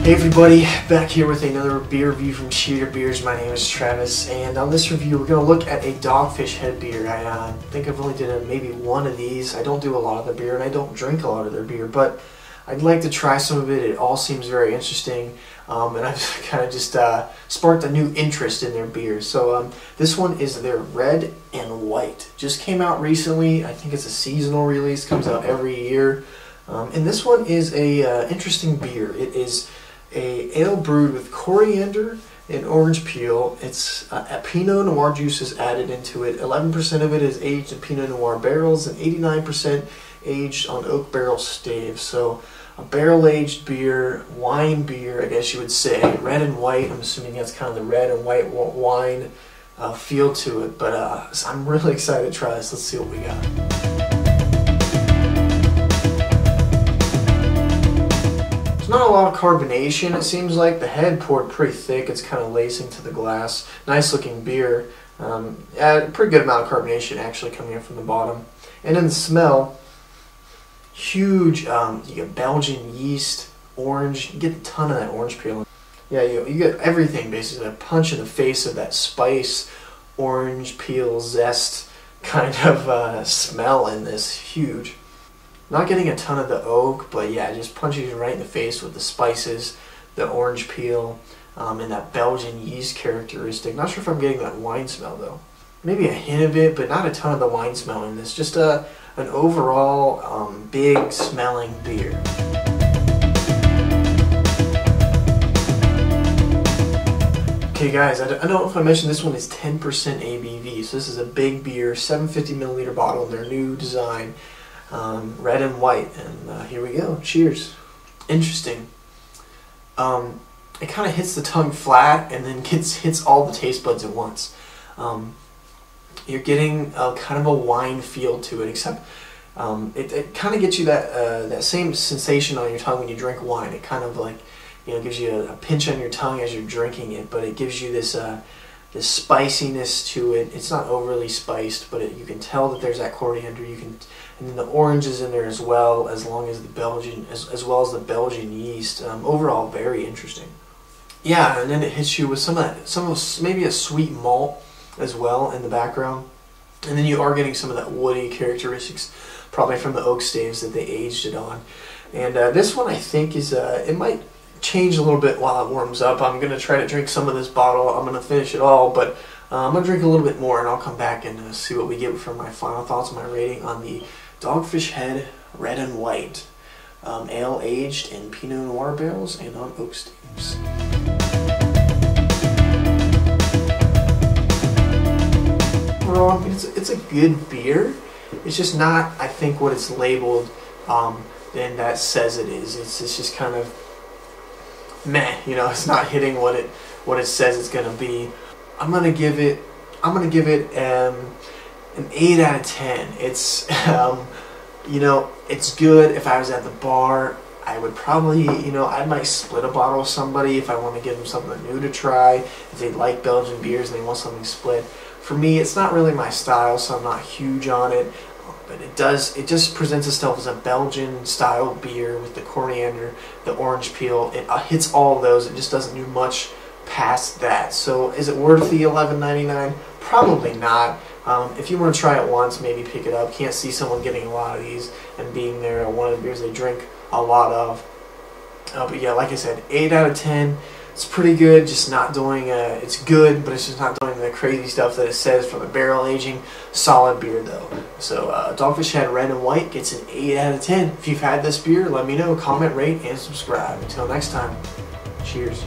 Hey everybody, back here with another beer review from Cheater Beers. My name is Travis, and on this review we're going to look at a Dogfish head beer. I think I've only did maybe one of these. I don't do a lot of the beer, and I don't drink a lot of their beer, but I'd like to try some of it. It all seems very interesting, and I've kind of just sparked a new interest in their beers. So this one is their red and white. Just came out recently. I think it's a seasonal release, comes out every year. And this one is a interesting beer. It is a ale brewed with coriander and orange peel. It's a Pinot Noir juice is added into it. 11% of it is aged in Pinot Noir barrels and 89% aged on oak barrel staves. So a barrel-aged beer, wine beer, I guess you would say. Red and white. I'm assuming that's kind of the red and white wine feel to it. But I'm really excited to try this. Let's see what we got. Not a lot of carbonation, it seems like. The head poured pretty thick. It's kind of lacing to the glass. Nice looking beer. Pretty good amount of carbonation actually coming in from the bottom. And then the smell, huge. You get Belgian yeast, orange. You get a ton of that orange peel. Yeah, you get everything basically. A punch in the face of that spice, orange peel, zest kind of smell in this. Huge. Not getting a ton of the oak, but yeah, just punches you right in the face with the spices, the orange peel, and that Belgian yeast characteristic. Not sure if I'm getting that wine smell though. Maybe a hint of it, but not a ton of the wine smell in this. Just an overall big smelling beer. Okay guys, I don't know if I mentioned this one is 10% ABV, so this is a big beer, 750 milliliter bottle, their new design. Red and white, and here we go. Cheers. Interesting. It kind of hits the tongue flat and then hits all the taste buds at once. You're getting kind of a wine feel to it, except it kind of gets you that same sensation on your tongue when you drink wine. It kind of like, gives you a pinch on your tongue as you're drinking it, but it gives you this spiciness to it. It's not overly spiced, but you can tell that there's that coriander. And then the orange is in there as well, as well as the Belgian yeast. Overall, very interesting. Yeah, and then it hits you with some of maybe a sweet malt as well in the background, and then you are getting some of that woody characteristics, probably from the oak staves that they aged it on. And this one I think is it might change a little bit while it warms up. I'm gonna try to drink some of this bottle. I'm gonna finish it all, but I'm gonna drink a little bit more, and I'll come back and see what we get for my final thoughts and my rating on the Dogfish Head Red and White ale aged in Pinot Noir barrels and on oak staves. Overall, I mean, it's a good beer. It's just not, I think, what it's labeled and that says it is. It's just kind of meh, it's not hitting what it says it's gonna be. I'm gonna give it an 8 out of 10. It's it's good. If I was at the bar, I would probably, I might split a bottle with somebody if I want to give them something new to try. If they like Belgian beers and they want something split. For me, it's not really my style, so I'm not huge on it. But it just presents itself as a Belgian-style beer with the coriander, the orange peel. It hits all of those. It just doesn't do much past that. So is it worth the $11.99? Probably not. If you want to try it once, maybe pick it up. Can't see someone getting a lot of these and being there one of the beers they drink a lot of. But yeah, like I said, 8 out of 10. It's pretty good, just not doing, it's good, but it's just not doing the crazy stuff that it says from the barrel aging. Solid beer though. So Dogfish Head Red and White gets an 8 out of 10. If you've had this beer, let me know, comment, rate, and subscribe. Until next time, cheers.